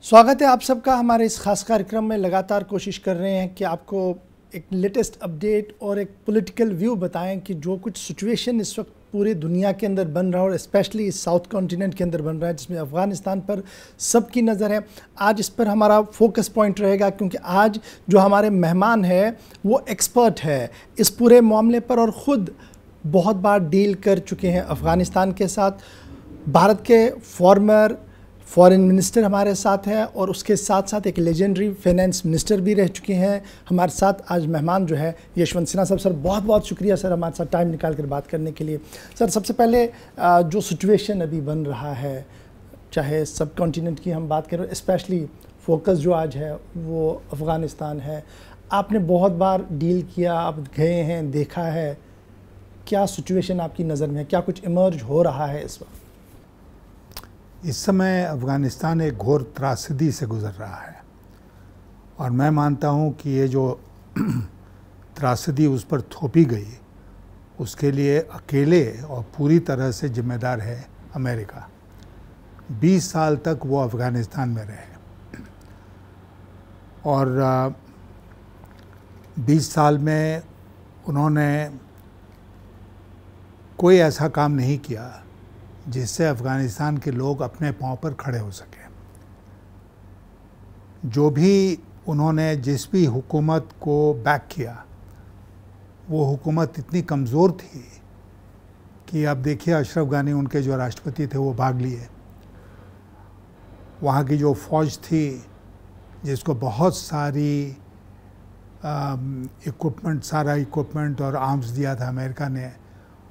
स्वागत है आप सबका हमारे इस खास कार्यक्रम में। लगातार कोशिश कर रहे हैं कि आपको एक लेटेस्ट अपडेट और एक पॉलिटिकल व्यू बताएं कि जो कुछ सिचुएशन इस वक्त पूरे दुनिया के अंदर बन रहा है और स्पेशली इस साउथ कॉन्टिनेंट के अंदर बन रहा है, जिसमें अफ़गानिस्तान पर सबकी नज़र है। आज इस पर हमारा फोकस पॉइंट रहेगा क्योंकि आज जो हमारे मेहमान है वो एक्सपर्ट है इस पूरे मामले पर और ख़ुद बहुत बार डील कर चुके हैं अफ़गानिस्तान के साथ। भारत के फॉर्मर फॉरेन मिनिस्टर हमारे साथ हैं और उसके साथ साथ एक लेजेंडरी फाइनेंस मिनिस्टर भी रह चुके हैं। हमारे साथ आज मेहमान जो है यशवंत सिन्हा साहब। सर बहुत बहुत शुक्रिया सर हमारे साथ टाइम निकाल कर बात करने के लिए। सर सबसे पहले जो सिचुएशन अभी बन रहा है, चाहे सब कॉन्टिनेंट की हम बात करें, स्पेशली फोकस जो आज है वो अफ़गानिस्तान है। आपने बहुत बार डील किया, आप गए हैं, देखा है, क्या सिचुएशन आपकी नज़र में है, क्या कुछ इमर्ज हो रहा है इस वक्त? इस समय अफ़गानिस्तान एक घोर त्रासदी से गुज़र रहा है और मैं मानता हूँ कि ये जो त्रासदी उस पर थोपी गई उसके लिए अकेले और पूरी तरह से जिम्मेदार है अमेरिका। 20 साल तक वो अफ़गानिस्तान में रहे और 20 साल में उन्होंने कोई ऐसा काम नहीं किया जिससे अफ़गानिस्तान के लोग अपने पांव पर खड़े हो सकें। जो भी उन्होंने जिस भी हुकूमत को बैक किया वो हुकूमत इतनी कमज़ोर थी कि अब देखिए अशरफ गानी उनके जो राष्ट्रपति थे वो भाग लिए। वहाँ की जो फ़ौज थी जिसको बहुत सारी सारा इक्विपमेंट और आर्म्स दिया था अमेरिका ने,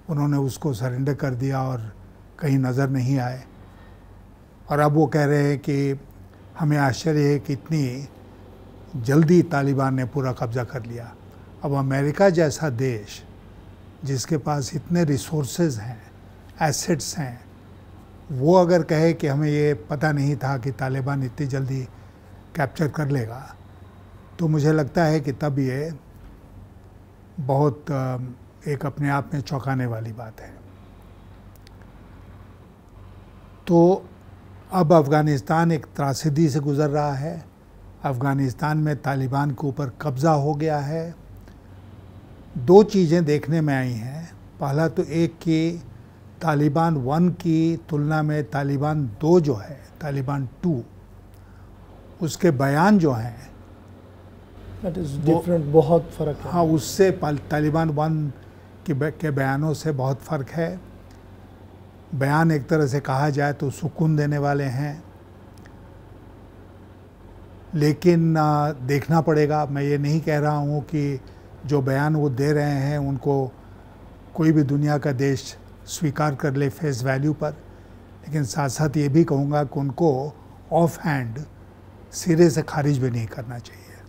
उन्होंने उसको सरेंडर कर दिया और कहीं नज़र नहीं आए। और अब वो कह रहे हैं कि हमें आश्चर्य है कि इतनी जल्दी तालिबान ने पूरा कब्ज़ा कर लिया। अब अमेरिका जैसा देश जिसके पास इतने रिसोर्सेज हैं, एसेट्स हैं, वो अगर कहे कि हमें ये पता नहीं था कि तालिबान इतनी जल्दी कैप्चर कर लेगा, तो मुझे लगता है कि तब ये बहुत एक अपने आप में चौंकाने वाली बात है। तो अब अफ़गानिस्तान एक त्रासदी से गुज़र रहा है। अफ़गानिस्तान में तालिबान के ऊपर कब्ज़ा हो गया है। दो चीज़ें देखने में आई हैं। पहला तो एक कि तालिबान 1 की तुलना में तालिबान 2 जो है, तालिबान 2, उसके बयान जो हैं डिफरेंट, बहुत फ़र्क है। हाँ, उससे तालिबान 1 के बयानों से बहुत फ़र्क है। बयान एक तरह से कहा जाए तो सुकून देने वाले हैं, लेकिन देखना पड़ेगा। मैं ये नहीं कह रहा हूँ कि जो बयान वो दे रहे हैं उनको कोई भी दुनिया का देश स्वीकार कर ले फेस वैल्यू पर, लेकिन साथ साथ ये भी कहूँगा कि उनको ऑफ हैंड सिरे से खारिज भी नहीं करना चाहिए।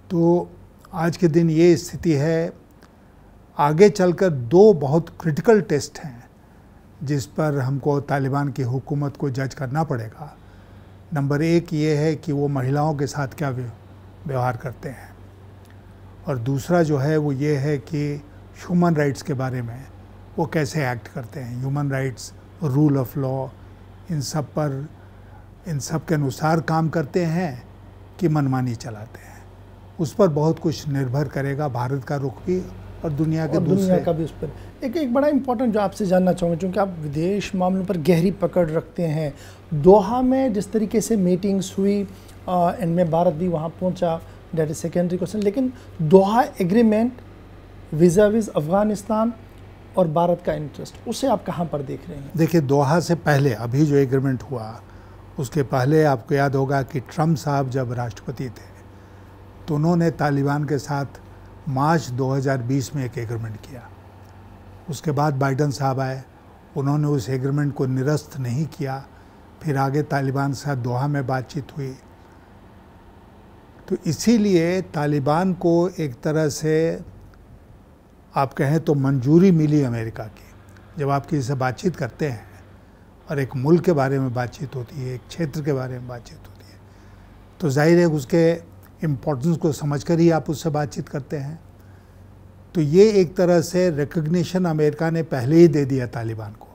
तो आज के दिन ये स्थिति है। आगे चलकर 2 बहुत क्रिटिकल टेस्ट हैं जिस पर हमको तालिबान की हुकूमत को जज करना पड़ेगा। नंबर 1 ये है कि वो महिलाओं के साथ क्या व्यवहार करते हैं, और दूसरा जो है वो ये है कि ह्यूमन राइट्स के बारे में वो कैसे एक्ट करते हैं। Human rights, rule of law, इन सब के अनुसार काम करते हैं कि मनमानी चलाते हैं। उस पर बहुत कुछ निर्भर करेगा भारत का रुख भी और दुनिया के दुनिया का भी उस पर। एक बड़ा इंपॉर्टेंट जो आपसे जानना चाहूँगा, क्योंकि आप विदेश मामलों पर गहरी पकड़ रखते हैं, दोहा में जिस तरीके से मीटिंग्स हुई इनमें भारत भी वहाँ पहुँचा, डेट इज सेकेंडरी क्वेश्चन, लेकिन दोहा एग्रीमेंट विज़ा विज़ अफ़गानिस्तान और भारत का इंटरेस्ट, उसे आप कहाँ पर देख रहे हैं? देखिए, दोहा से पहले अभी जो एग्रीमेंट हुआ उसके पहले आपको याद होगा कि ट्रम्प साहब जब राष्ट्रपति थे तो उन्होंने तालिबान के साथ मार्च 2020 में एक एग्रीमेंट किया। उसके बाद बाइडन साहब आए, उन्होंने उस एग्रीमेंट को निरस्त नहीं किया। फिर आगे तालिबान से दोहा में बातचीत हुई। तो इसीलिए तालिबान को एक तरह से आप कहें तो मंजूरी मिली अमेरिका की। जब आप किसी से बातचीत करते हैं और एक मुल्क के बारे में बातचीत होती है, एक क्षेत्र के बारे में बातचीत होती है, तो जाहिर है उसके इम्पोर्टेंस को समझकर ही आप उससे बातचीत करते हैं। तो ये एक तरह से रिकग्निशन अमेरिका ने पहले ही दे दिया तालिबान को,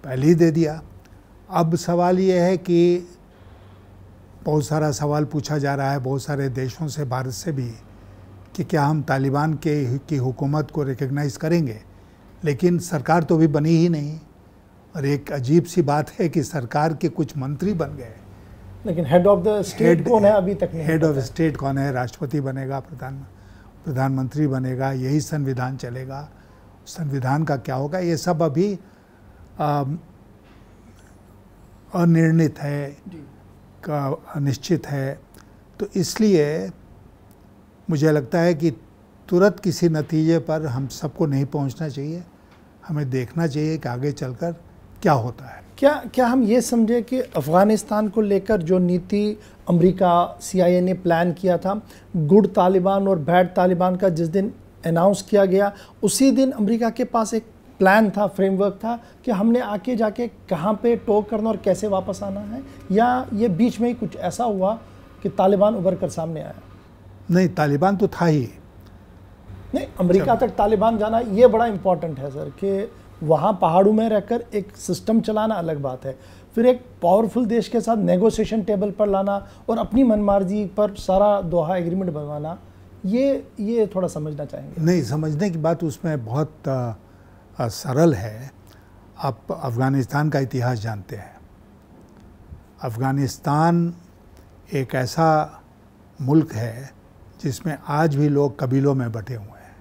पहले ही दे दिया। अब सवाल ये है कि बहुत सारा सवाल पूछा जा रहा है बहुत सारे देशों से, भारत से भी, कि क्या हम तालिबान की हुकूमत को रिकग्नाइज़ करेंगे, लेकिन सरकार तो अभी बनी ही नहीं। और एक अजीब सी बात है कि सरकार के कुछ मंत्री बन गए, लेकिन हेड ऑफ द स्टेट कौन है अभी तक नहीं। हेड ऑफ स्टेट कौन है? राष्ट्रपति बनेगा, प्रधानमंत्री बनेगा, यही संविधान चलेगा। संविधान का क्या होगा, ये सब अभी अनिर्णित है, अनिश्चित है। तो इसलिए मुझे लगता है कि तुरंत किसी नतीजे पर हम सबको नहीं पहुंचना चाहिए। हमें देखना चाहिए कि आगे चलकर क्या होता है। क्या हम ये समझे कि अफ़गानिस्तान को लेकर जो नीति अमेरिका, CIA ने प्लान किया था, गुड तालिबान और बैड तालिबान का जिस दिन अनाउंस किया गया, उसी दिन अमेरिका के पास एक प्लान था, फ्रेमवर्क था कि हमने आके जाके कहाँ पे टो करना और कैसे वापस आना है, या ये बीच में ही कुछ ऐसा हुआ कि तालिबान उभर कर सामने आया? नहीं, तालिबान तो था ही। नहीं, अमेरिका तक तालिबान जाना ये बड़ा इम्पोर्टेंट है सर, कि वहाँ पहाड़ों में रहकर एक सिस्टम चलाना अलग बात है, फिर एक पावरफुल देश के साथ नेगोशिएशन टेबल पर लाना और अपनी मनमार्जी पर सारा दोहा एग्रीमेंट बनवाना, ये थोड़ा समझना चाहेंगे। नहीं, समझने की बात उसमें बहुत सरल है। आप अफ़गानिस्तान का इतिहास जानते हैं। अफ़गानिस्तान एक ऐसा मुल्क है जिसमें आज भी लोग कबीलों में बटे हुए हैं,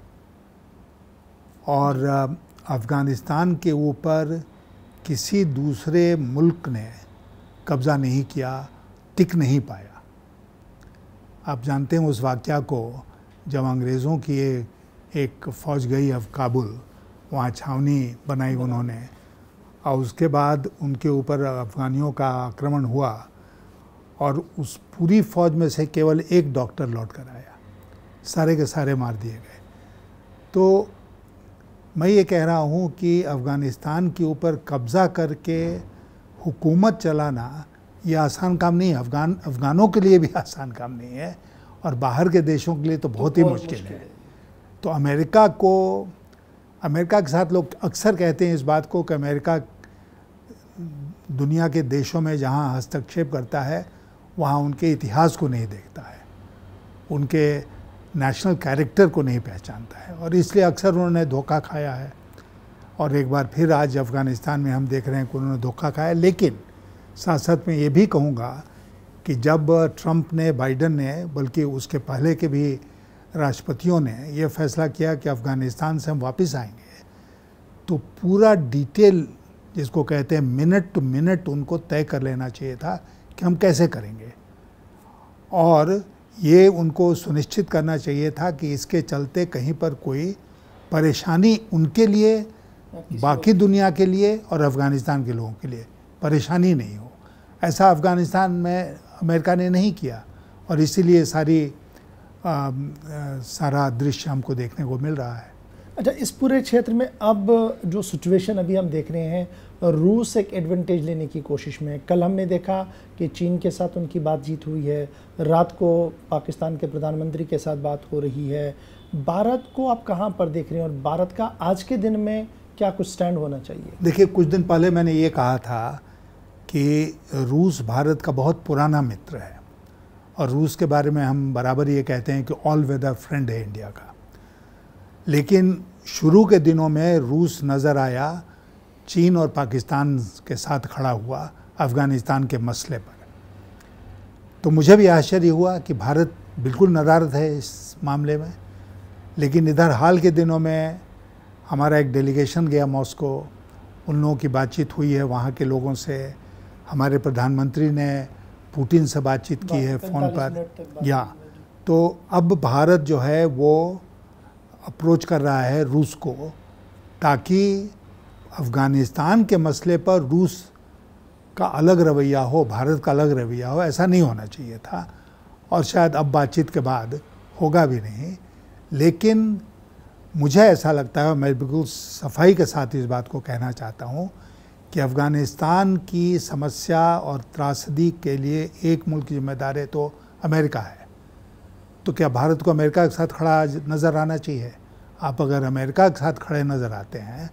और अफ़गानिस्तान के ऊपर किसी दूसरे मुल्क ने कब्ज़ा नहीं किया, टिक नहीं पाया। आप जानते हैं उस वाक़या को, जब अंग्रेज़ों की एक फ़ौज गई अब काबुल, वहाँ छावनी बनाई उन्होंने, और उसके बाद उनके ऊपर अफ़गानियों का आक्रमण हुआ और उस पूरी फ़ौज में से केवल एक डॉक्टर लौट कर आया, सारे के सारे मार दिए गए। तो मैं ये कह रहा हूँ कि अफ़गानिस्तान के ऊपर कब्ज़ा करके हुकूमत चलाना ये आसान काम नहीं है। अफ़गानों के लिए भी आसान काम नहीं है, और बाहर के देशों के लिए तो बहुत ही मुश्किल है। तो अमेरिका के साथ लोग अक्सर कहते हैं इस बात को कि अमेरिका दुनिया के देशों में जहाँ हस्तक्षेप करता है वहाँ उनके इतिहास को नहीं देखता है, उनके नेशनल कैरेक्टर को नहीं पहचानता है, और इसलिए अक्सर उन्होंने धोखा खाया है। और एक बार फिर आज अफ़गानिस्तान में हम देख रहे हैं कि उन्होंने धोखा खाया। लेकिन साथ साथ में ये भी कहूँगा कि जब ट्रंप ने, बाइडन ने, बल्कि उसके पहले के भी राष्ट्रपतियों ने ये फैसला किया कि अफ़गानिस्तान से हम वापस आएंगे, तो पूरा डिटेल, जिसको कहते हैं मिनट टू मिनट, उनको तय कर लेना चाहिए था कि हम कैसे करेंगे, और ये उनको सुनिश्चित करना चाहिए था कि इसके चलते कहीं पर कोई परेशानी उनके लिए, बाकी दुनिया के लिए और अफ़गानिस्तान के लोगों के लिए परेशानी नहीं हो। ऐसा अफ़गानिस्तान में अमेरिका ने नहीं किया, और इसीलिए सारा दृश्य हमको देखने को मिल रहा है। अच्छा, इस पूरे क्षेत्र में अब जो सिचुएशन अभी हम देख रहे हैं, रूस एक एडवांटेज लेने की कोशिश में। कल हमने देखा कि चीन के साथ उनकी बातचीत हुई है, रात को पाकिस्तान के प्रधानमंत्री के साथ बात हो रही है। भारत को आप कहाँ पर देख रहे हैं, और भारत का आज के दिन में क्या कुछ स्टैंड होना चाहिए? देखिए, कुछ दिन पहले मैंने ये कहा था कि रूस भारत का बहुत पुराना मित्र है, और रूस के बारे में हम बराबर ये कहते हैं कि ऑल वेदर फ्रेंड है इंडिया का। लेकिन शुरू के दिनों में रूस नज़र आया चीन और पाकिस्तान के साथ खड़ा हुआ अफ़गानिस्तान के मसले पर। तो मुझे भी आश्चर्य हुआ कि भारत बिल्कुल नदारद है इस मामले में। लेकिन इधर हाल के दिनों में हमारा एक डेलीगेशन गया मॉस्को, उन लोगों की बातचीत हुई है वहाँ के लोगों से। हमारे प्रधानमंत्री ने पुतिन से बातचीत की है फ़ोन पर, या तो अब भारत जो है वो अप्रोच कर रहा है रूस को, ताकि अफ़गानिस्तान के मसले पर रूस का अलग रवैया हो, भारत का अलग रवैया हो। ऐसा नहीं होना चाहिए था, और शायद अब बातचीत के बाद होगा भी नहीं। लेकिन मुझे ऐसा लगता है, मैं बिल्कुल सफाई के साथ इस बात को कहना चाहता हूँ कि अफ़गानिस्तान की समस्या और त्रासदी के लिए एक मुल्क जिम्मेदार है तो अमेरिका है। तो क्या भारत को अमेरिका के साथ खड़ा नज़र आना चाहिए? आप अगर अमेरिका के साथ खड़े नज़र आते हैं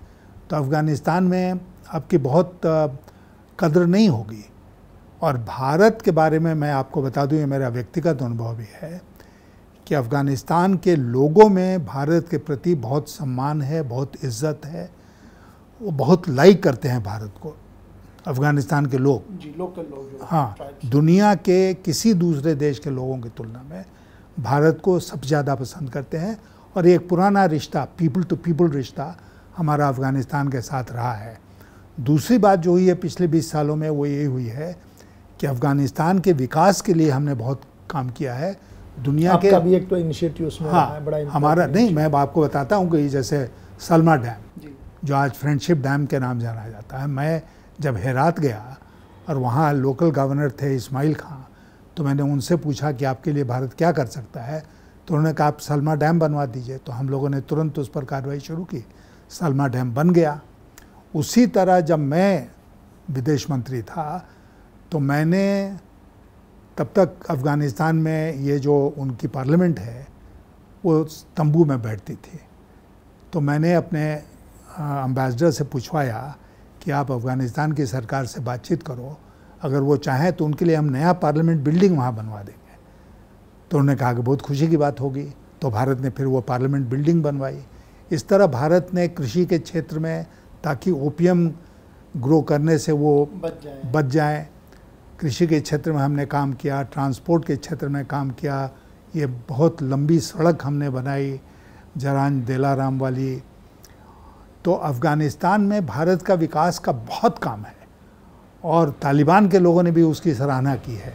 तो अफ़गानिस्तान में आपकी बहुत कदर नहीं होगी। और भारत के बारे में मैं आपको बता दूं, ये मेरा व्यक्तिगत अनुभव भी है कि अफ़गानिस्तान के लोगों में भारत के प्रति बहुत सम्मान है, बहुत इज्जत है, वो बहुत लाइक करते हैं भारत को, अफ़गानिस्तान के लोग जी, लोकल लोग जो हाँ, दुनिया के किसी दूसरे देश के लोगों की तुलना में भारत को सबसे ज़्यादा पसंद करते हैं। और एक पुराना रिश्ता, पीपल टू पीपल रिश्ता हमारा अफ़गानिस्तान के साथ रहा है। दूसरी बात जो हुई है पिछले 20 सालों में वो ये हुई है कि अफ़गानिस्तान के विकास के लिए हमने बहुत काम किया है। दुनिया के भी एक तो इनिशिएटिव उसमें हाँ, रहा है बड़ा हमारा नहीं, मैं आपको बताता हूँ कि जैसे सलमा डैम जो आज फ्रेंडशिप डैम के नाम जाना जाता है, मैं जब हेरात गया और वहाँ लोकल गवर्नर थे इस्माइल खां, तो मैंने उनसे पूछा कि आपके लिए भारत क्या कर सकता है, तो उन्होंने कहा आप सलमा डैम बनवा दीजिए। तो हम लोगों ने तुरंत उस पर कार्रवाई शुरू की, सलमा डैम बन गया। उसी तरह जब मैं विदेश मंत्री था तो मैंने तब तक अफ़गानिस्तान में ये जो उनकी पार्लियामेंट है वो तंबू में बैठती थी, तो मैंने अपने एम्बेसडर से पूछवाया कि आप अफ़गानिस्तान की सरकार से बातचीत करो, अगर वो चाहें तो उनके लिए हम नया पार्लियामेंट बिल्डिंग वहाँ बनवा देंगे। तो उन्होंने कहा कि बहुत खुशी की बात होगी। तो भारत ने फिर वो पार्लियामेंट बिल्डिंग बनवाई। इस तरह भारत ने कृषि के क्षेत्र में, ताकि ओपियम ग्रो करने से वो बच जाए, कृषि के क्षेत्र में हमने काम किया, ट्रांसपोर्ट के क्षेत्र में काम किया। ये बहुत लंबी सड़क हमने बनाई, जरान देलाराम वाली। तो अफ़गानिस्तान में भारत का विकास का बहुत काम है और तालिबान के लोगों ने भी उसकी सराहना की है।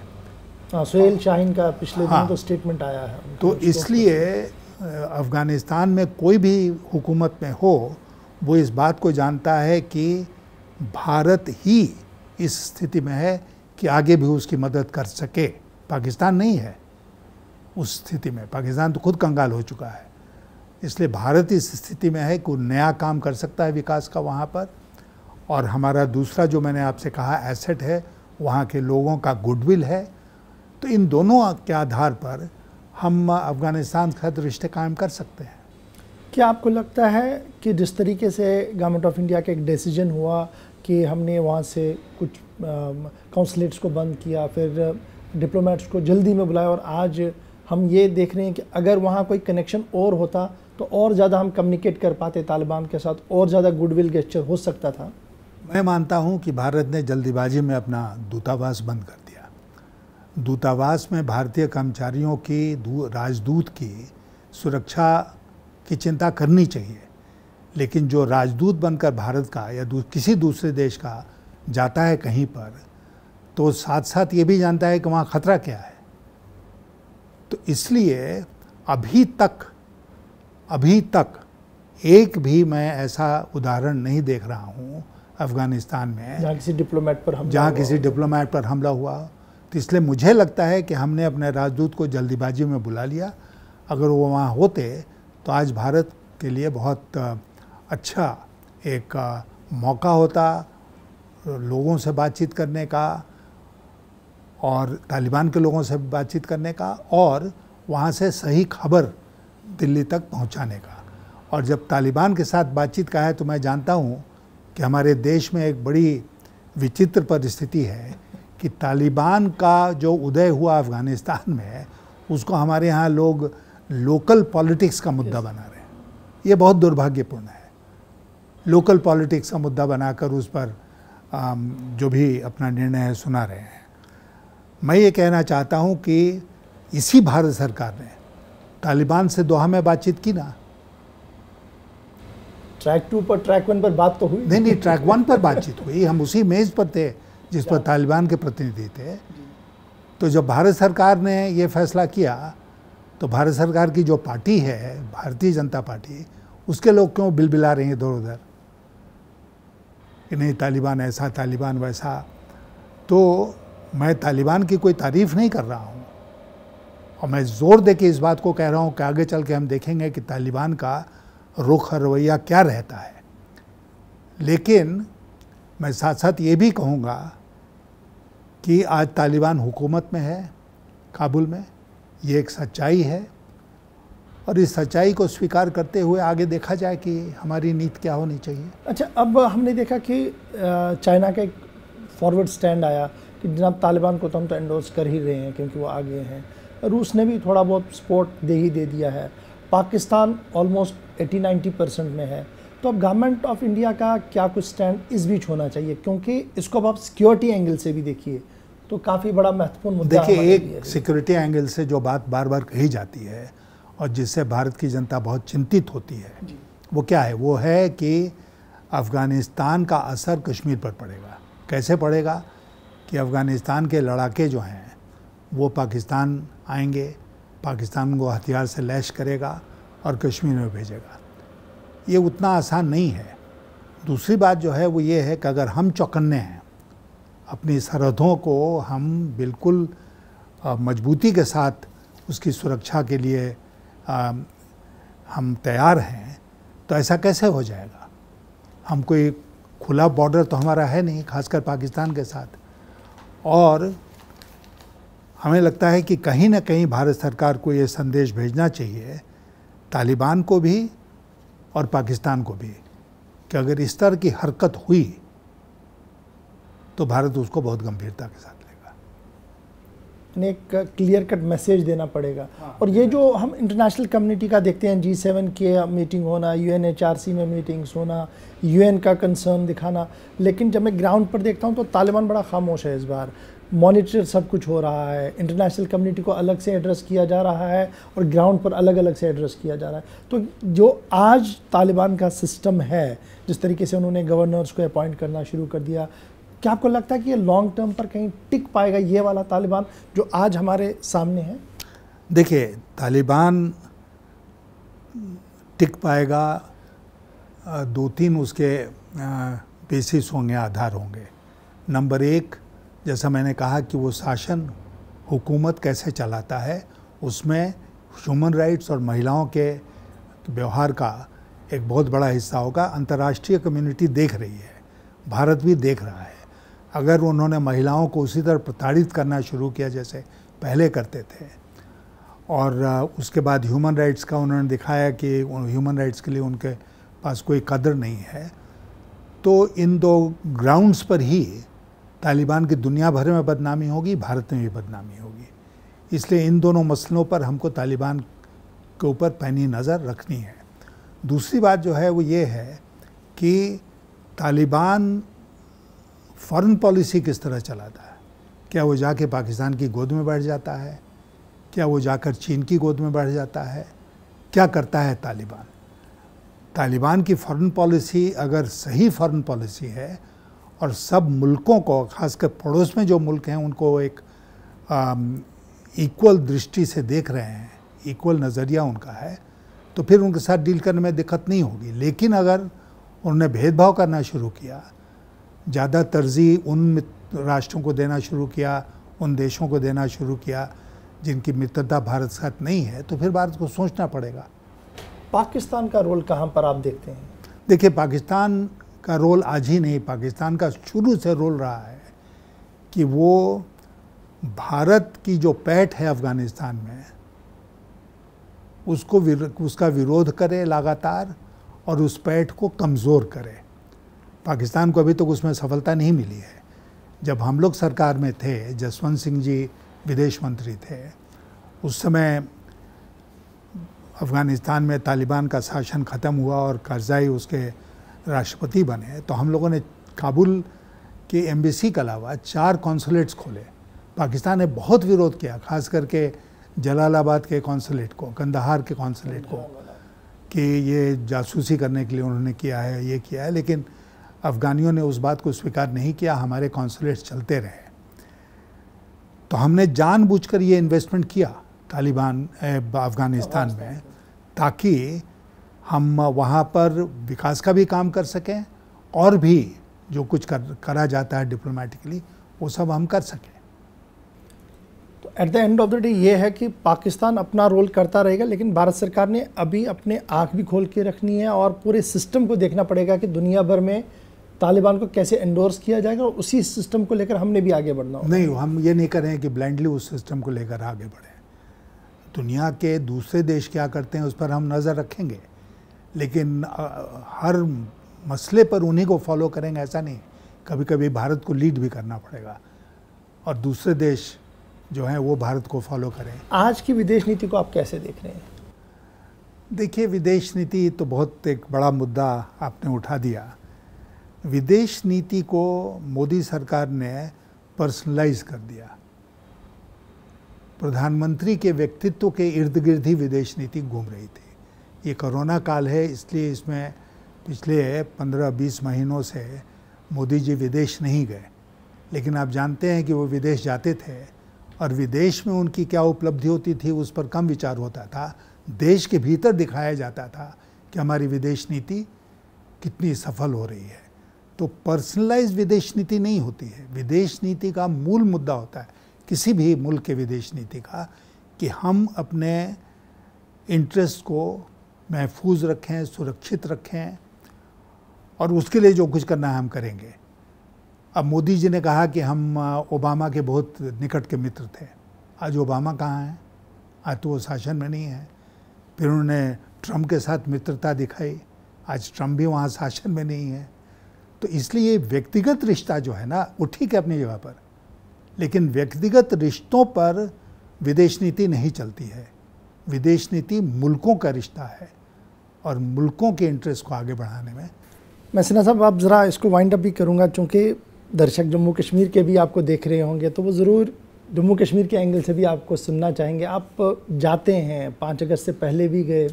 सुहेल शाहीन का पिछले दिनों तो स्टेटमेंट आया है। तो इसलिए अफ़गानिस्तान में कोई भी हुकूमत में हो, वो इस बात को जानता है कि भारत ही इस स्थिति में है कि आगे भी उसकी मदद कर सके। पाकिस्तान नहीं है उस स्थिति में, पाकिस्तान तो खुद कंगाल हो चुका है। इसलिए भारत इस स्थिति में है कि नया काम कर सकता है विकास का वहाँ पर। और हमारा दूसरा जो मैंने आपसे कहा एसेट है, वहाँ के लोगों का गुडविल है। तो इन दोनों के आधार पर हम अफ़गानिस्तान के साथ रिश्ते कायम कर सकते हैं। क्या आपको लगता है कि जिस तरीके से गवर्नमेंट ऑफ इंडिया का एक डिसीजन हुआ कि हमने वहाँ से कुछ काउंसलेट्स को बंद किया, फिर डिप्लोमेट्स को जल्दी में बुलाया, और आज हम ये देख रहे हैं कि अगर वहाँ कोई कनेक्शन और होता तो और ज़्यादा हम कम्युनिकेट कर पाते तालिबान के साथ, और ज़्यादा गुडविल गेस्चर हो सकता था? मैं मानता हूँ कि भारत ने जल्दीबाजी में अपना दूतावास बंद कर दिया। दूतावास में भारतीय कर्मचारियों की, राजदूत की सुरक्षा की चिंता करनी चाहिए, लेकिन जो राजदूत बनकर भारत का या किसी दूसरे देश का जाता है कहीं पर, तो साथ साथ ये भी जानता है कि वहाँ खतरा क्या है। तो इसलिए अभी तक एक भी मैं ऐसा उदाहरण नहीं देख रहा हूँ अफ़गानिस्तान में जहाँ किसी डिप्लोमेट पर हमला हुआ। तो इसलिए मुझे लगता है कि हमने अपने राजदूत को जल्दीबाजी में बुला लिया। अगर वो वहाँ होते तो आज भारत के लिए बहुत अच्छा एक मौका होता लोगों से बातचीत करने का, और तालिबान के लोगों से बातचीत करने का, और वहाँ से सही खबर दिल्ली तक पहुँचाने का। और जब तालिबान के साथ बातचीत का है तो मैं जानता हूँ कि हमारे देश में एक बड़ी विचित्र परिस्थिति है कि तालिबान का जो उदय हुआ अफ़गानिस्तान में, उसको हमारे यहाँ लोग लोकल पॉलिटिक्स का मुद्दा बना रहे हैं। ये बहुत दुर्भाग्यपूर्ण है। लोकल पॉलिटिक्स का मुद्दा बनाकर उस पर जो भी अपना निर्णय है सुना रहे हैं। मैं ये कहना चाहता हूँ कि इसी भारत सरकार ने तालिबान से दोहा में बातचीत की ना। ट्रैक 2 पर, ट्रैक 1 पर बात तो हुई नहीं, ट्रैक 1 पर बातचीत हुई। हम उसी मेज़ पर थे जिस पर तालिबान के प्रतिनिधि थे। तो जब भारत सरकार ने ये फैसला किया तो भारत सरकार की जो पार्टी है, भारतीय जनता पार्टी, उसके लोग क्यों बिलबिला रहे हैं इधर उधर कि नहीं तालिबान ऐसा, तालिबान वैसा। तो मैं तालिबान की कोई तारीफ़ नहीं कर रहा हूँ, और मैं ज़ोर दे के इस बात को कह रहा हूँ कि आगे चल के हम देखेंगे कि तालिबान का रुख रवैया क्या रहता है। लेकिन मैं साथ साथ ये भी कहूँगा कि आज तालिबान हुकूमत में है काबुल में, ये एक सच्चाई है, और इस सच्चाई को स्वीकार करते हुए आगे देखा जाए कि हमारी नीति क्या होनी चाहिए। अच्छा, अब हमने देखा कि चाइना का एक फॉरवर्ड स्टैंड आया कि जनाब तालिबान को तो हम तो एंडोर्स कर ही रहे हैं क्योंकि वो आगे हैं। रूस ने भी थोड़ा बहुत सपोर्ट दे दिया है। पाकिस्तान ऑलमोस्ट 80-90% में है। तो अब गवर्नमेंट ऑफ इंडिया का क्या कुछ स्टैंड इस बीच होना चाहिए, क्योंकि इसको अब आप सिक्योरिटी एंगल से भी देखिए तो काफ़ी बड़ा महत्वपूर्ण मुद्दा। देखिए, एक सिक्योरिटी एंगल से जो बात बार बार कही जाती है और जिससे भारत की जनता बहुत चिंतित होती है, वो क्या है? वो है कि अफ़गानिस्तान का असर कश्मीर पर पड़ेगा। कैसे पड़ेगा? कि अफ़गानिस्तान के लड़ाके जो हैं वो पाकिस्तान आएंगे, पाकिस्तान को हथियार से लैश करेगा और कश्मीर में भेजेगा। ये उतना आसान नहीं है। दूसरी बात जो है वो ये है कि अगर हम चौकन्ने हैं, अपनी सरहदों को हम बिल्कुल मजबूती के साथ उसकी सुरक्षा के लिए हम तैयार हैं, तो ऐसा कैसे हो जाएगा? हम कोई खुला बॉर्डर तो हमारा है नहीं, खासकर पाकिस्तान के साथ। और हमें लगता है कि कहीं ना कहीं भारत सरकार को ये संदेश भेजना चाहिए तालिबान को भी और पाकिस्तान को भी कि अगर इस तरह की हरकत हुई तो भारत उसको बहुत गंभीरता के साथ लेगा। एक क्लियर कट मैसेज देना पड़ेगा। और ये जो हम इंटरनेशनल कम्युनिटी का देखते हैं, G7 की मीटिंग होना, UNHRC में मीटिंग्स होना, UN का कंसर्न दिखाना, लेकिन जब मैं ग्राउंड पर देखता हूँ तो तालिबान बड़ा खामोश है इस बार। मॉनिटर सब कुछ हो रहा है, इंटरनेशनल कम्युनिटी को अलग से एड्रेस किया जा रहा है और ग्राउंड पर अलग अलग से एड्रेस किया जा रहा है। तो जो आज तालिबान का सिस्टम है, जिस तरीके से उन्होंने गवर्नर्स को अपॉइंट करना शुरू कर दिया, क्या आपको लगता है कि ये लॉन्ग टर्म पर कहीं टिक पाएगा ये वाला तालिबान जो आज हमारे सामने है? देखिए, तालिबान टिक पाएगा, दो तीन उसके बेसिस होंगे, आधार होंगे। नंबर एक, जैसा मैंने कहा कि वो शासन हुकूमत कैसे चलाता है, उसमें ह्यूमन राइट्स और महिलाओं के व्यवहार का एक बहुत बड़ा हिस्सा होगा। अंतर्राष्ट्रीय कम्युनिटी देख रही है, भारत भी देख रहा है। अगर उन्होंने महिलाओं को उसी तरह प्रताड़ित करना शुरू किया जैसे पहले करते थे, और उसके बाद ह्यूमन राइट्स का उन्होंने दिखाया कि ह्यूमन राइट्स के लिए उनके पास कोई कदर नहीं है, तो इन दो ग्राउंड्स पर ही तालिबान की दुनिया भर में बदनामी होगी, भारत में भी बदनामी होगी। इसलिए इन दोनों मसलों पर हमको तालिबान के ऊपर पैनी नज़र रखनी है। दूसरी बात जो है वो ये है कि तालिबान फॉरेन पॉलिसी किस तरह चलाता है। क्या वो जाके पाकिस्तान की गोद में बैठ जाता है? क्या वो जाकर चीन की गोद में बैठ जाता है? क्या करता है तालिबान? तालिबान की फॉरेन पॉलिसी अगर सही फॉरेन पॉलिसी है और सब मुल्कों को, खासकर पड़ोस में जो मुल्क हैं, उनको एक इक्वल दृष्टि से देख रहे हैं, इक्वल नज़रिया उनका है, तो फिर उनके साथ डील करने में दिक्कत नहीं होगी। लेकिन अगर उन्होंने भेदभाव करना शुरू किया, ज़्यादा तरजीह उन राष्ट्रों को देना शुरू किया, उन देशों को देना शुरू किया जिनकी मित्रता भारत के साथ नहीं है, तो फिर भारत को सोचना पड़ेगा। पाकिस्तान का रोल कहाँ पर आप देखते हैं? देखिए, पाकिस्तान का रोल आज ही नहीं, पाकिस्तान का शुरू से रोल रहा है कि वो भारत की जो पैठ है अफ़गानिस्तान में, उसका विरोध करे लगातार और उस पैठ को कमज़ोर करे। पाकिस्तान को अभी तक उसमें सफलता नहीं मिली है। जब हम लोग सरकार में थे, जसवंत सिंह जी विदेश मंत्री थे, उस समय अफ़गानिस्तान में तालिबान का शासन ख़त्म हुआ और करज़ाई उसके राष्ट्रपति बने, तो हम लोगों ने काबुल की एम्बेसी के अलावा 4 कॉन्सुलेट्स खोले। पाकिस्तान ने बहुत विरोध किया, खास करके जलालाबाद के कॉन्सुलेट को, कंदहार के कॉन्सुलेट को, कि ये जासूसी करने के लिए उन्होंने किया है, ये किया है। लेकिन अफ़गानियों ने उस बात को स्वीकार नहीं किया, हमारे कॉन्सुलेट्स चलते रहे। तो हमने जानबूझकर ये इन्वेस्टमेंट किया तालिबान अफ़गानिस्तान में, ताकि हम वहाँ पर विकास का भी काम कर सकें और भी जो कुछ करा जाता है डिप्लोमेटिकली, वो सब हम कर सकें। तो at the end of the day ये है कि पाकिस्तान अपना रोल करता रहेगा, लेकिन भारत सरकार ने अभी अपने आँख भी खोल के रखनी है और पूरे सिस्टम को देखना पड़ेगा कि दुनिया भर में तालिबान को कैसे एंडोर्स किया जाएगा, और उसी सिस्टम को लेकर हमने भी आगे बढ़ना होगा। नहीं, हम ये नहीं करें कि ब्लाइंडली उस सिस्टम को लेकर आगे बढ़ें। दुनिया के दूसरे देश क्या करते हैं उस पर हम नज़र रखेंगे, लेकिन हर मसले पर उन्हीं को फॉलो करेंगे ऐसा नहीं। कभी कभी भारत को लीड भी करना पड़ेगा और दूसरे देश जो हैं वो भारत को फॉलो करें। आज की विदेश नीति को आप कैसे देख रहे हैं? देखिए, विदेश नीति तो बहुत एक बड़ा मुद्दा आपने उठा दिया। विदेश नीति को मोदी सरकार ने पर्सनलाइज कर दिया। प्रधानमंत्री के व्यक्तित्व के इर्द गिर्द ही विदेश नीति घूम रही थी। ये कोरोना काल है, इसलिए इसमें पिछले 15-20 महीनों से मोदी जी विदेश नहीं गए, लेकिन आप जानते हैं कि वो विदेश जाते थे और विदेश में उनकी क्या उपलब्धि होती थी उस पर कम विचार होता था। देश के भीतर दिखाया जाता था कि हमारी विदेश नीति कितनी सफल हो रही है। तो पर्सनलाइज विदेश नीति नहीं होती है। विदेश नीति का मूल मुद्दा होता है किसी भी मुल्क के विदेश नीति का कि हम अपने इंटरेस्ट को महफूज रखें, सुरक्षित रखें और उसके लिए जो कुछ करना है हम करेंगे। अब मोदी जी ने कहा कि हम ओबामा के बहुत निकट के मित्र थे। आज ओबामा कहाँ हैं? आज तो वो शासन में नहीं है। फिर उन्होंने ट्रंप के साथ मित्रता दिखाई, आज ट्रंप भी वहाँ शासन में नहीं है। तो इसलिए व्यक्तिगत रिश्ता जो है ना वो ठीक है अपनी जगह पर, लेकिन व्यक्तिगत रिश्तों पर विदेश नीति नहीं चलती है। विदेश नीति मुल्कों का रिश्ता है और मुल्कों के इंटरेस्ट को आगे बढ़ाने में। मैं सिन्हा साहब, आप ज़रा इसको वाइंड अप भी करूँगा, चूँकि दर्शक जम्मू कश्मीर के भी आपको देख रहे होंगे, तो वो ज़रूर जम्मू कश्मीर के एंगल से भी आपको सुनना चाहेंगे। आप जाते हैं, 5 अगस्त से पहले भी गए,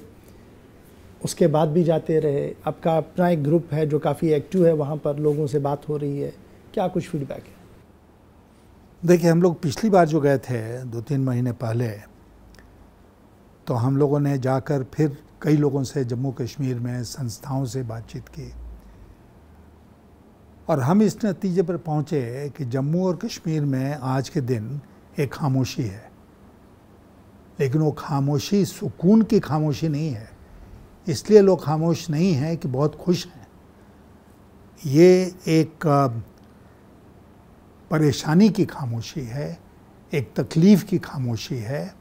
उसके बाद भी जाते रहे, आपका अपना एक ग्रुप है जो काफ़ी एक्टिव है, वहाँ पर लोगों से बात हो रही है, क्या कुछ फीडबैक है? देखिए, हम लोग पिछली बार जो गए थे 2-3 महीने पहले, तो हम लोगों ने जाकर फिर कई लोगों से जम्मू कश्मीर में संस्थाओं से बातचीत की और हम इस नतीजे पर पहुँचे कि जम्मू और कश्मीर में आज के दिन एक खामोशी है, लेकिन वो खामोशी सुकून की खामोशी नहीं है। इसलिए लोग खामोश नहीं हैं कि बहुत खुश हैं। ये एक परेशानी की खामोशी है, एक तकलीफ़ की खामोशी है।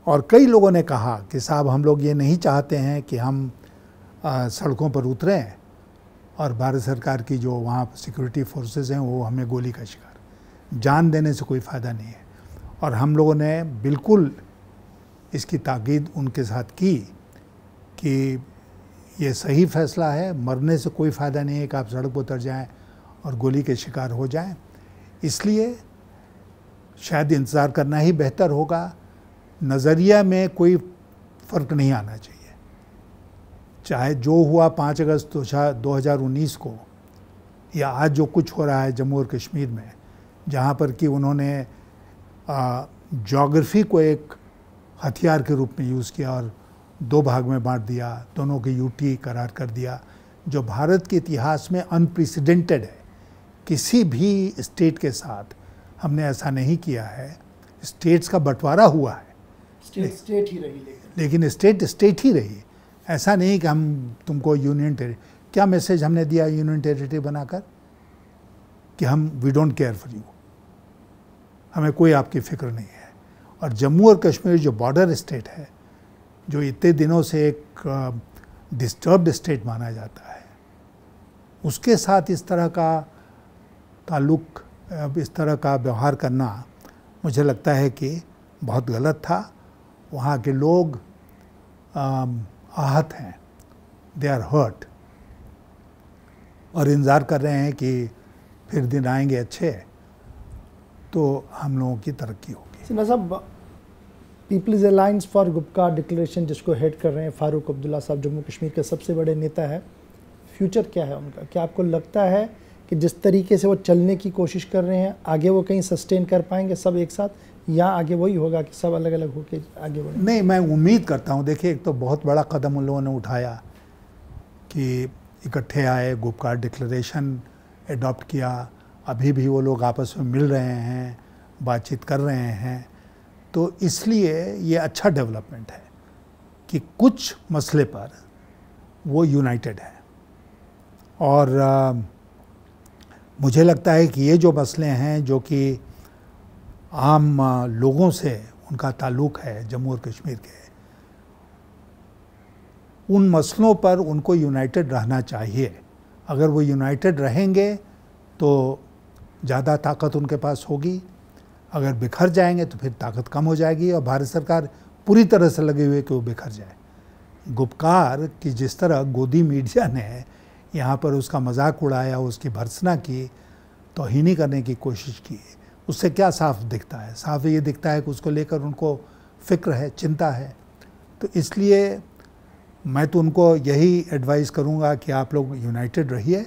और कई लोगों ने कहा कि साहब, हम लोग ये नहीं चाहते हैं कि हम सड़कों पर उतरें और भारत सरकार की जो वहाँ सिक्योरिटी फोर्सेस हैं वो हमें गोली का शिकार, जान देने से कोई फ़ायदा नहीं है। और हम लोगों ने बिल्कुल इसकी ताकीद उनके साथ की कि ये सही फ़ैसला है, मरने से कोई फ़ायदा नहीं है कि आप सड़क पर उतर जाएं और गोली के शिकार हो जाएं। इसलिए शायद इंतज़ार करना ही बेहतर होगा। नज़रिया में कोई फ़र्क नहीं आना चाहिए। चाहे जो हुआ 5 अगस्त 2019 को या आज जो कुछ हो रहा है जम्मू और कश्मीर में, जहाँ पर कि उन्होंने ज्योग्राफी को एक हथियार के रूप में यूज़ किया और 2 भाग में बांट दिया, दोनों के यूटी करार कर दिया, जो भारत के इतिहास में अनप्रेसिडेंटेड है। किसी भी स्टेट के साथ हमने ऐसा नहीं किया है। स्टेट्स का बंटवारा हुआ है, स्टेट ही रही, लेकिन स्टेट ही रही। ऐसा नहीं कि हम तुमको यूनियन टेरिटरी, क्या मैसेज हमने दिया यूनियन टेरिटरी बनाकर कि हम we don't care for you, हमें कोई आपकी फिक्र नहीं है। और जम्मू और कश्मीर जो बॉर्डर स्टेट है, जो इतने दिनों से एक डिस्टर्ब्ड स्टेट माना जाता है, उसके साथ इस तरह का ताल्लुक़, इस तरह का व्यवहार करना मुझे लगता है कि बहुत गलत था। वहाँ के लोग आहत हैं, दे आर हर्ट, और इंतज़ार कर रहे हैं कि फिर दिन आएंगे अच्छे तो हम लोगों की तरक्की होगी। सिन्हा साहब, people's alliance for Gupkar declaration जिसको हेड कर रहे हैं फारूक अब्दुल्ला साहब, जम्मू कश्मीर के सबसे बड़े नेता है, फ्यूचर क्या है उनका? क्या आपको लगता है कि जिस तरीके से वो चलने की कोशिश कर रहे हैं आगे वो कहीं सस्टेन कर पाएंगे सब एक साथ, या आगे वही होगा कि सब अलग अलग होकर आगे बढ़ेंगे? नहीं, मैं उम्मीद करता हूँ। देखिए, एक तो बहुत बड़ा कदम उन लोगों ने उठाया कि इकट्ठे आए, गुपकार डिक्लेरेशन एडॉप्ट किया, अभी भी वो लोग आपस में मिल रहे हैं, बातचीत कर रहे हैं। तो इसलिए ये अच्छा डेवलपमेंट है कि कुछ मसले पर वो यूनाइटेड है। और मुझे लगता है कि ये जो मसले हैं जो कि आम लोगों से उनका ताल्लुक़ है जम्मू और कश्मीर के, उन मसलों पर उनको यूनाइटेड रहना चाहिए। अगर वो यूनाइटेड रहेंगे तो ज़्यादा ताकत उनके पास होगी। अगर बिखर जाएंगे तो फिर ताकत कम हो जाएगी और भारत सरकार पूरी तरह से लगे हुए कि वो बिखर जाए। गुपकार की जिस तरह गोदी मीडिया ने यहाँ पर उसका मजाक उड़ाया, उसकी भर्त्सना की, तौहीनी करने की कोशिश की, उससे क्या साफ दिखता है? साफ ये दिखता है कि उसको लेकर उनको फ़िक्र है, चिंता है। तो इसलिए मैं तो उनको यही एडवाइस करूँगा कि आप लोग यूनाइटेड रहिए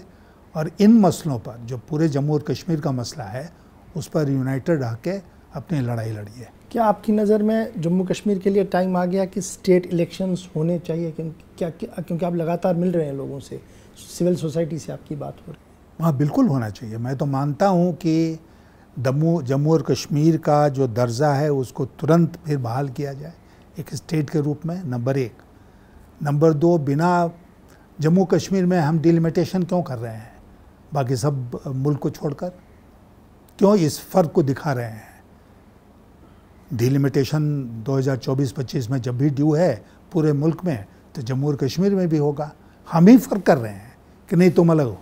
और इन मसलों पर, जो पूरे जम्मू और कश्मीर का मसला है, उस पर यूनाइटेड रह के अपनी लड़ाई लड़िए। क्या आपकी नज़र में जम्मू कश्मीर के लिए टाइम आ गया कि स्टेट इलेक्शंस होने चाहिए? क्योंकि आप लगातार मिल रहे हैं लोगों से, सिविल सोसाइटी से आपकी बात हो रही है। हाँ, बिल्कुल होना चाहिए। मैं तो मानता हूँ कि जम्मू और कश्मीर का जो दर्जा है उसको तुरंत फिर बहाल किया जाए एक स्टेट के रूप में, नंबर 1। नंबर 2, बिना जम्मू कश्मीर में हम डिलिमिटेशन क्यों कर रहे हैं बाकी सब मुल्क को छोड़कर? क्यों इस फ़र्क को दिखा रहे हैं? डिलिमिटेशन 2024-25 में जब भी ड्यू है पूरे मुल्क में, तो जम्मू और कश्मीर में भी होगा। हम ही फ़र्क कर रहे हैं कि नहीं तुम अलग हो।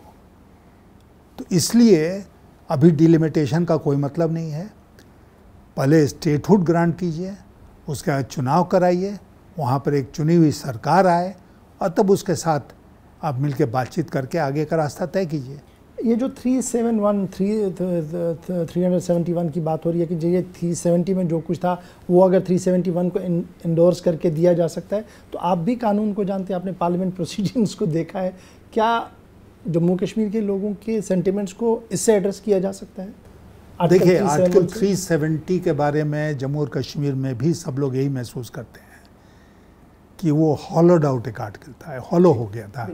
तो इसलिए अभी डिलिमिटेशन का कोई मतलब नहीं है। पहले स्टेटहुड ग्रांट कीजिए, उसके बाद चुनाव कराइए, वहाँ पर एक चुनी हुई सरकार आए और तब उसके साथ आप मिलकर बातचीत करके आगे का रास्ता तय कीजिए। ये जो 371 की बात हो रही है कि ये 370 में जो कुछ था वो अगर 371 को इंडोर्स करके दिया जा सकता है, तो आप भी कानून को जानते हैं, आपने पार्लियामेंट प्रोसीडिंग्स को देखा है, क्या जम्मू कश्मीर के लोगों के सेंटिमेंट्स को इससे एड्रेस किया जा सकता है? देखिए, आर्टिकल 370 के बारे में जम्मू और कश्मीर में भी सब लोग यही महसूस करते हैं कि वो हॉलोड आउट एक आर्टिकल था, हॉलो हो गया था,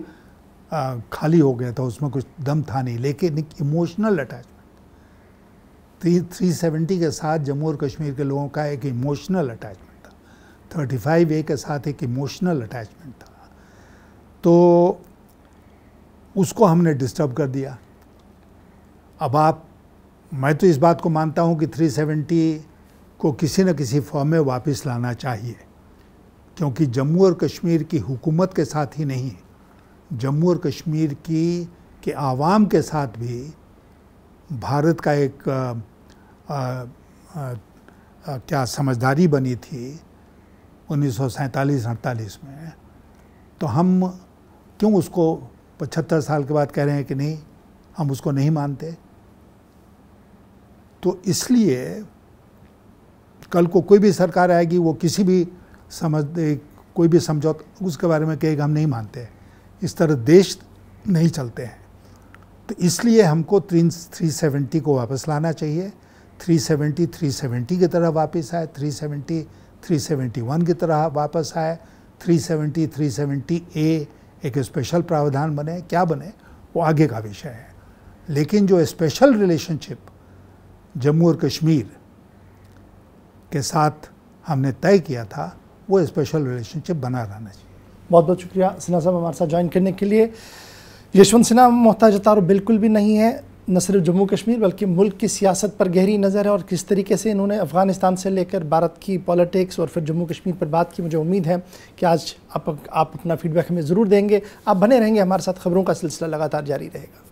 खाली हो गया था, उसमें कुछ दम था नहीं। लेकिन एक इमोशनल अटैचमेंट 370 के साथ जम्मू और कश्मीर के लोगों का एक इमोशनल अटैचमेंट था, 35A के साथ एक इमोशनल अटैचमेंट था, तो उसको हमने डिस्टर्ब कर दिया। अब मैं तो इस बात को मानता हूँ कि 370 को किसी न किसी फॉर्म में वापस लाना चाहिए, क्योंकि जम्मू और कश्मीर की हुकूमत के साथ ही नहीं, जम्मू और कश्मीर के आवाम के साथ भी भारत का एक क्या समझदारी बनी थी 1947-48 में। तो हम क्यों उसको 75 साल के बाद कह रहे हैं कि नहीं, हम उसको नहीं मानते? तो इसलिए कल को कोई भी सरकार आएगी, वो किसी भी कोई भी समझौता उसके बारे में कहेगा हम नहीं मानते। इस तरह देश नहीं चलते हैं। तो इसलिए हमको 370 को वापस लाना चाहिए। 370 की तरह वापस आए, 371 की तरह वापस आए, 370A एक स्पेशल प्रावधान बने, क्या बने वो आगे का विषय है। लेकिन जो स्पेशल रिलेशनशिप जम्मू और कश्मीर के साथ हमने तय किया था, वो स्पेशल रिलेशनशिप बना रहना चाहिए। बहुत बहुत शुक्रिया सिन्हा साहब हमारे साथ ज्वाइन करने के लिए। यशवंत सिन्हा मोहताज तारुफ बिल्कुल भी नहीं है, न सिर्फ जम्मू कश्मीर बल्कि मुल्क की सियासत पर गहरी नज़र है और किस तरीके से इन्होंने अफ़गानिस्तान से लेकर भारत की पॉलिटिक्स और फिर जम्मू कश्मीर पर बात की। मुझे उम्मीद है कि आज आप अपना फीडबैक हमें ज़रूर देंगे। आप बने रहेंगे हमारे साथ, खबरों का सिलसिला लगातार जारी रहेगा।